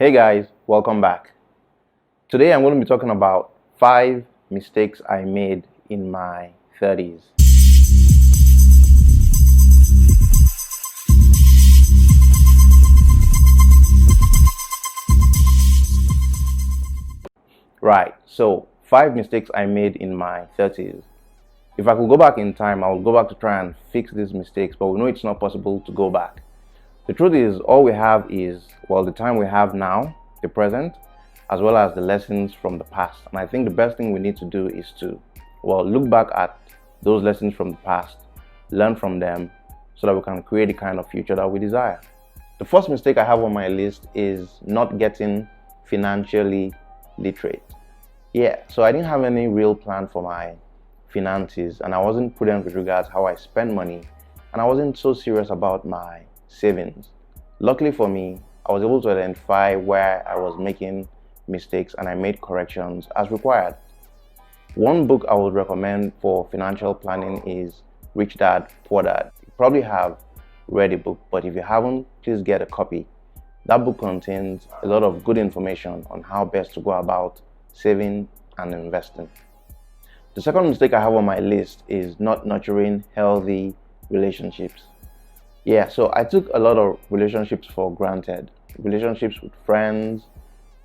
Hey guys, welcome back. Today I'm going to be talking about 5 mistakes I made in my 30s. Right, so 5 mistakes I made in my 30s. If I could go back in time, I would go back to try and fix these mistakes, but we know it's not possible to go back. The truth is, all we have is, the time we have now, the present, as well as the lessons from the past. And I think the best thing we need to do is to, look back at those lessons from the past, learn from them, so that we can create the kind of future that we desire. The first mistake I have on my list is not getting financially literate. So I didn't have any real plan for my finances, and I wasn't prudent with regards how I spend money, and I wasn't so serious about my savings. Luckily for me, I was able to identify where I was making mistakes and I made corrections as required. One book I would recommend for financial planning is Rich Dad, Poor Dad. You probably have read the book, but if you haven't, please get a copy. That book contains a lot of good information on how best to go about saving and investing. The second mistake I have on my list is not nurturing healthy relationships. So I took a lot of relationships for granted. Relationships with friends,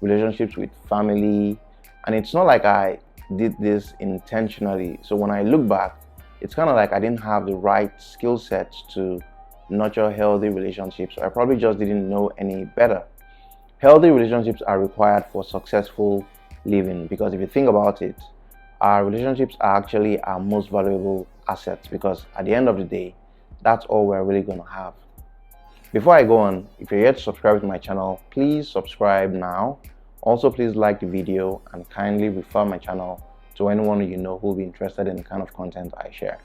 relationships with family, and it's not like I did this intentionally. So when I look back, it's kind of like I didn't have the right skill sets to nurture healthy relationships. I probably just didn't know any better. Healthy relationships are required for successful living, because if you think about it, our relationships are actually our most valuable assets, because at the end of the day, that's all we're really going to have. Before I go on, if you're yet to subscribe to my channel, please subscribe now. Also, please like the video and kindly refer my channel to anyone you know who will be interested in the kind of content I share.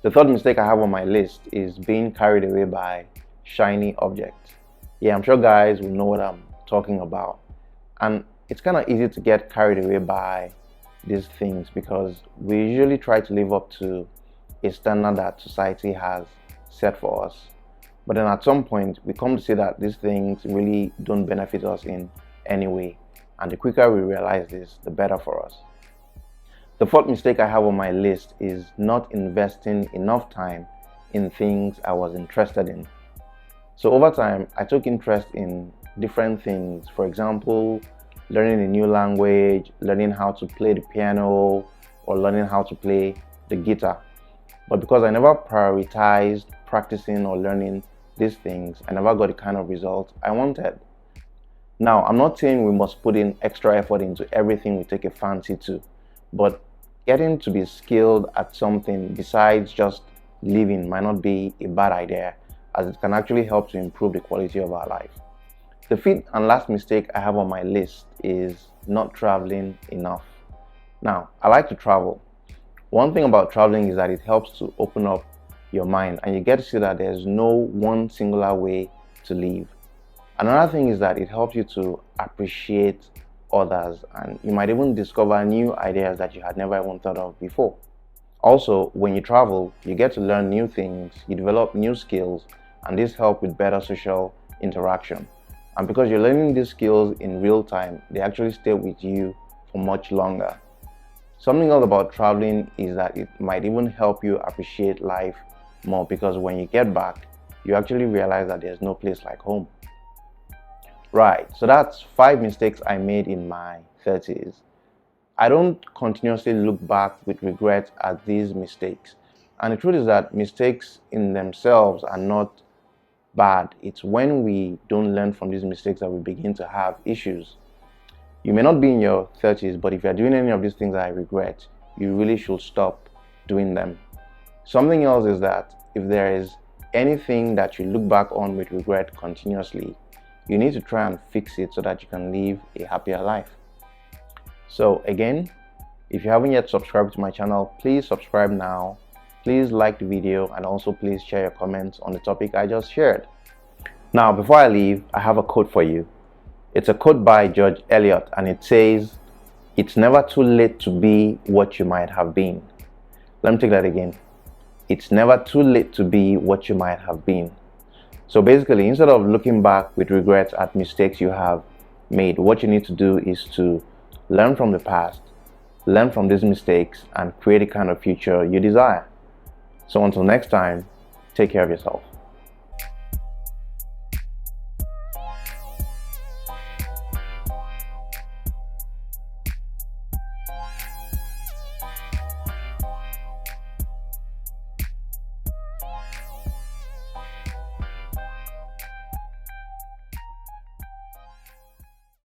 The third mistake I have on my list is being carried away by shiny objects. I'm sure guys will know what I'm talking about. And it's kind of easy to get carried away by these things because we usually try to live up to a standard that society has set for us. But then at some point, we come to see that these things really don't benefit us in any way. And the quicker we realize this, the better for us. The fourth mistake I have on my list is not investing enough time in things I was interested in. So over time, I took interest in different things. For example, learning a new language, learning how to play the piano, or learning how to play the guitar. But because I never prioritized practicing or learning these things, I never got the kind of results I wanted. Now, I'm not saying we must put in extra effort into everything we take a fancy to, but getting to be skilled at something besides just living might not be a bad idea, as it can actually help to improve the quality of our life. The fifth and last mistake I have on my list is not traveling enough. Now, I like to travel. One thing about traveling is that it helps to open up your mind, and you get to see that there's no one singular way to live. Another thing is that it helps you to appreciate others, and you might even discover new ideas that you had never even thought of before. Also, when you travel, you get to learn new things, you develop new skills, and this helps with better social interaction. And because you're learning these skills in real time, they actually stay with you for much longer. Something else about traveling is that it might even help you appreciate life more, because when you get back, you actually realize that there's no place like home. Right, so that's 5 mistakes I made in my 30s. I don't continuously look back with regret at these mistakes. And the truth is that mistakes in themselves are not bad. It's when we don't learn from these mistakes that we begin to have issues. You may not be in your 30s, but if you're doing any of these things that I regret, you really should stop doing them. Something else is that if there is anything that you look back on with regret continuously, you need to try and fix it so that you can live a happier life. So again, if you haven't yet subscribed to my channel, please subscribe now. Please like the video, and also please share your comments on the topic I just shared. Now, before I leave, I have a quote for you. It's a quote by George Eliot, and it says, "It's never too late to be what you might have been." Let me take that again. It's never too late to be what you might have been. So basically, instead of looking back with regrets at mistakes you have made, what you need to do is to learn from the past, learn from these mistakes, and create the kind of future you desire. So until next time, take care of yourself.